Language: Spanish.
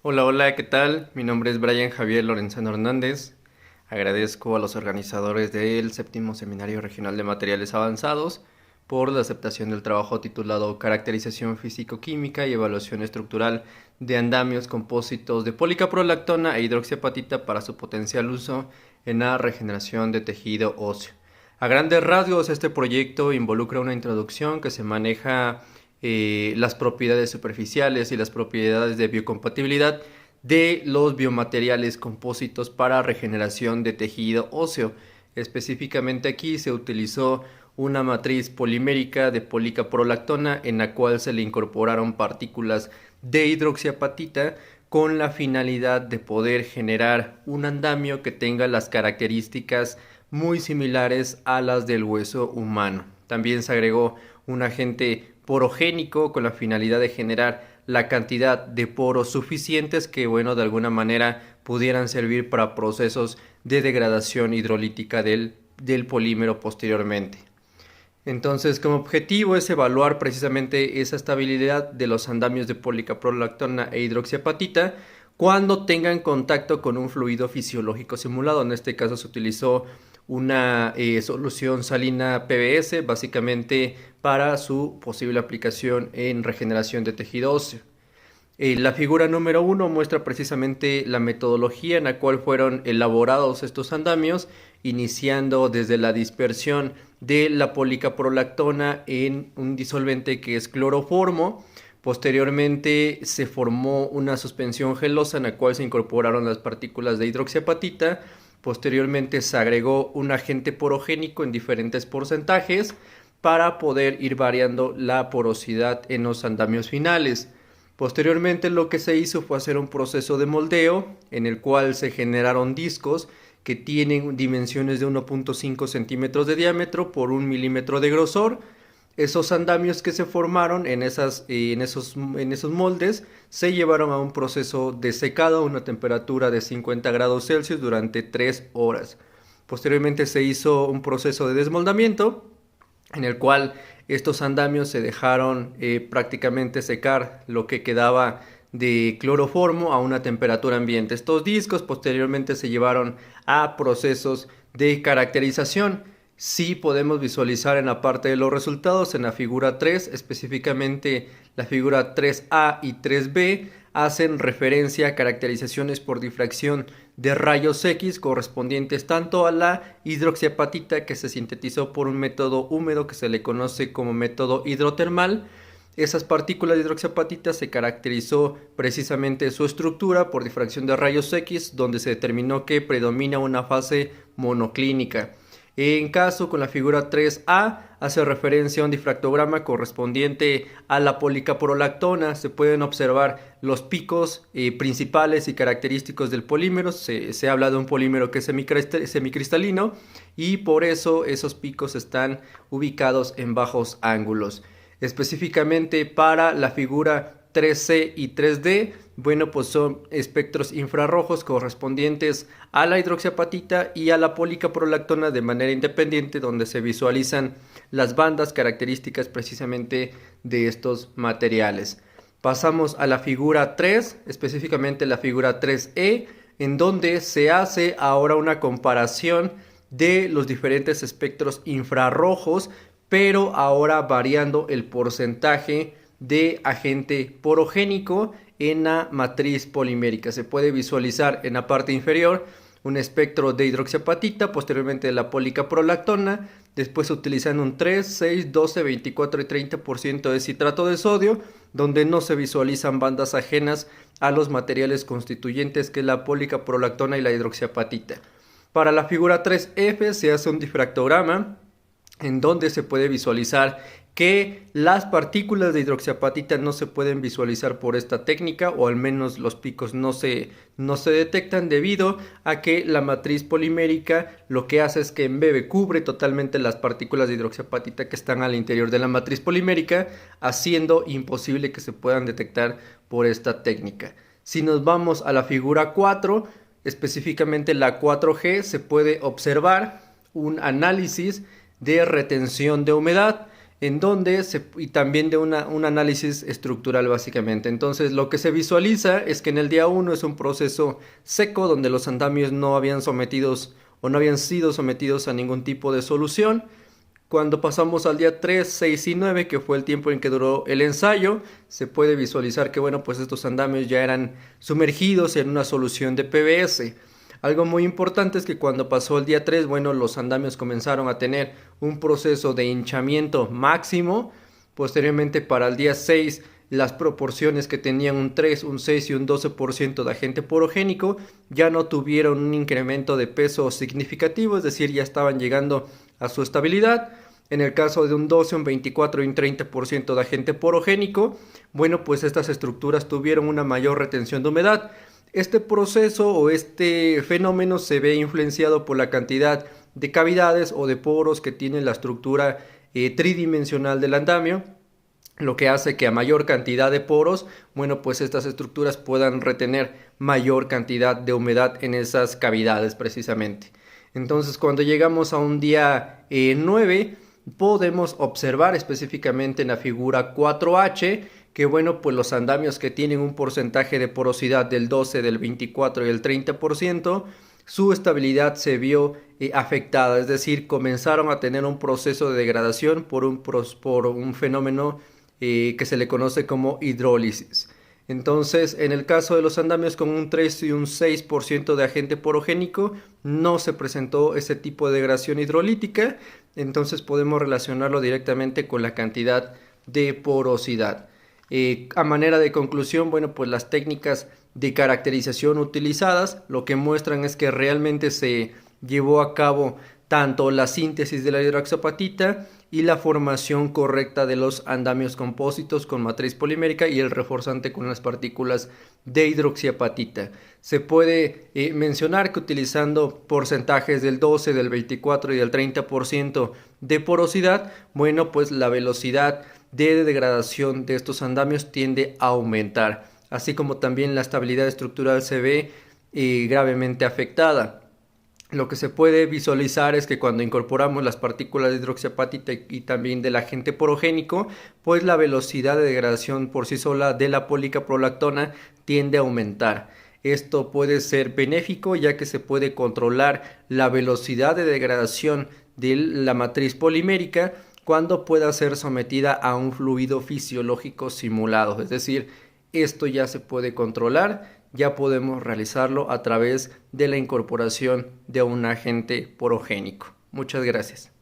Hola, hola, ¿qué tal? Mi nombre es Brian Javier Lorenzano Hernández. Agradezco a los organizadores del séptimo Seminario Regional de Materiales Avanzados por la aceptación del trabajo titulado Caracterización Físico-Química y Evaluación Estructural de Andamios Compósitos de Policaprolactona e Hidroxiapatita para su potencial uso en la regeneración de tejido óseo. A grandes rasgos, este proyecto involucra una introducción que se maneja las propiedades superficiales y las propiedades de biocompatibilidad de los biomateriales compósitos para regeneración de tejido óseo. Específicamente aquí se utilizó una matriz polimérica de policaprolactona en la cual se le incorporaron partículas de hidroxiapatita con la finalidad de poder generar un andamio que tenga las características muy similares a las del hueso humano. También se agregó un agente porogénico con la finalidad de generar la cantidad de poros suficientes que, bueno, de alguna manera pudieran servir para procesos de degradación hidrolítica del polímero posteriormente. Entonces, como objetivo es evaluar precisamente esa estabilidad de los andamios de policaprolactona e hidroxiapatita cuando tengan contacto con un fluido fisiológico simulado. En este caso se utilizó una solución salina PBS, básicamente para su posible aplicación en regeneración de tejido óseo. La figura número 1 muestra precisamente la metodología en la cual fueron elaborados estos andamios, iniciando desde la dispersión de la policaprolactona en un disolvente que es cloroformo. Posteriormente se formó una suspensión gelosa en la cual se incorporaron las partículas de hidroxiapatita. Posteriormente se agregó un agente porogénico en diferentes porcentajes para poder ir variando la porosidad en los andamios finales. Posteriormente lo que se hizo fue hacer un proceso de moldeo en el cual se generaron discos que tienen dimensiones de 1.5 centímetros de diámetro por 1 milímetro de grosor. Esos andamios que se formaron en esos moldes se llevaron a un proceso de secado a una temperatura de 50 grados Celsius durante 3 horas. Posteriormente se hizo un proceso de desmoldamiento en el cual estos andamios se dejaron prácticamente secar lo que quedaba de cloroformo a una temperatura ambiente. Estos discos posteriormente se llevaron a procesos de caracterización. Sí podemos visualizar en la parte de los resultados, en la figura 3, específicamente la figura 3A y 3B, hacen referencia a caracterizaciones por difracción de rayos X correspondientes tanto a la hidroxiapatita que se sintetizó por un método húmedo que se le conoce como método hidrotermal. Esas partículas de hidroxiapatita se caracterizó precisamente su estructura por difracción de rayos X, donde se determinó que predomina una fase monoclínica. En caso con la figura 3A hace referencia a un difractograma correspondiente a la policaprolactona. Se pueden observar los picos principales y característicos del polímero. Se habla de un polímero que es semicristalino y por eso esos picos están ubicados en bajos ángulos. Específicamente para la figura 3C y 3D, bueno, pues son espectros infrarrojos correspondientes a la hidroxiapatita y a la policaprolactona de manera independiente, donde se visualizan las bandas características precisamente de estos materiales. Pasamos a la figura 3, específicamente la figura 3E, en donde se hace ahora una comparación de los diferentes espectros infrarrojos, pero ahora variando el porcentaje de agente porogénico en la matriz polimérica. Se puede visualizar en la parte inferior un espectro de hidroxiapatita, posteriormente de la policaprolactona, después utilizando un 3, 6, 12, 24 y 30% de citrato de sodio, donde no se visualizan bandas ajenas a los materiales constituyentes que es la policaprolactona y la hidroxiapatita. Para la figura 3F se hace un difractograma en donde se puede visualizar que las partículas de hidroxiapatita no se pueden visualizar por esta técnica, o al menos los picos no se detectan debido a que la matriz polimérica lo que hace es que embebe, cubre totalmente las partículas de hidroxiapatita que están al interior de la matriz polimérica, haciendo imposible que se puedan detectar por esta técnica. Si nos vamos a la figura 4, específicamente la 4G, se puede observar un análisis de retención de humedad. y también de un análisis estructural básicamente. Entonces lo que se visualiza es que en el día 1 es un proceso seco donde los andamios no habían sido sometidos a ningún tipo de solución. Cuando pasamos al día 3, 6 y 9, que fue el tiempo en que duró el ensayo, se puede visualizar que bueno, pues estos andamios ya eran sumergidos en una solución de PBS. Algo muy importante es que cuando pasó el día 3, bueno, los andamios comenzaron a tener un proceso de hinchamiento máximo. Posteriormente, para el día 6, las proporciones que tenían un 3, un 6 y un 12% de agente porogénico ya no tuvieron un incremento de peso significativo, es decir, ya estaban llegando a su estabilidad. En el caso de un 12, un 24 y un 30% de agente porogénico, bueno, pues estas estructuras tuvieron una mayor retención de humedad. Este proceso o este fenómeno se ve influenciado por la cantidad de cavidades o de poros que tiene la estructura tridimensional del andamio, lo que hace que a mayor cantidad de poros, bueno, pues estas estructuras puedan retener mayor cantidad de humedad en esas cavidades precisamente. Entonces, cuando llegamos a un día 9, podemos observar específicamente en la figura 4H que bueno, pues los andamios que tienen un porcentaje de porosidad del 12, del 24 y el 30%, su estabilidad se vio afectada, es decir, comenzaron a tener un proceso de degradación por un fenómeno que se le conoce como hidrólisis. Entonces, en el caso de los andamios con un 3 y un 6% de agente porogénico, no se presentó ese tipo de degradación hidrolítica, entonces podemos relacionarlo directamente con la cantidad de porosidad. A manera de conclusión, bueno, pues las técnicas de caracterización utilizadas lo que muestran es que realmente se llevó a cabo tanto la síntesis de la hidroxiapatita y la formación correcta de los andamios compósitos con matriz polimérica y el reforzante con las partículas de hidroxiapatita. Se puede mencionar que utilizando porcentajes del 12, del 24 y del 30% de porosidad, bueno, pues la velocidad de degradación de estos andamios tiende a aumentar, así como también la estabilidad estructural se ve gravemente afectada. Lo que se puede visualizar es que cuando incorporamos las partículas de hidroxiapatita y también del agente porogénico, pues la velocidad de degradación por sí sola de la policaprolactona tiende a aumentar. Esto puede ser benéfico ya que se puede controlar la velocidad de degradación de la matriz polimérica cuando pueda ser sometida a un fluido fisiológico simulado. Es decir, esto ya se puede controlar, ya podemos realizarlo a través de la incorporación de un agente porogénico. Muchas gracias.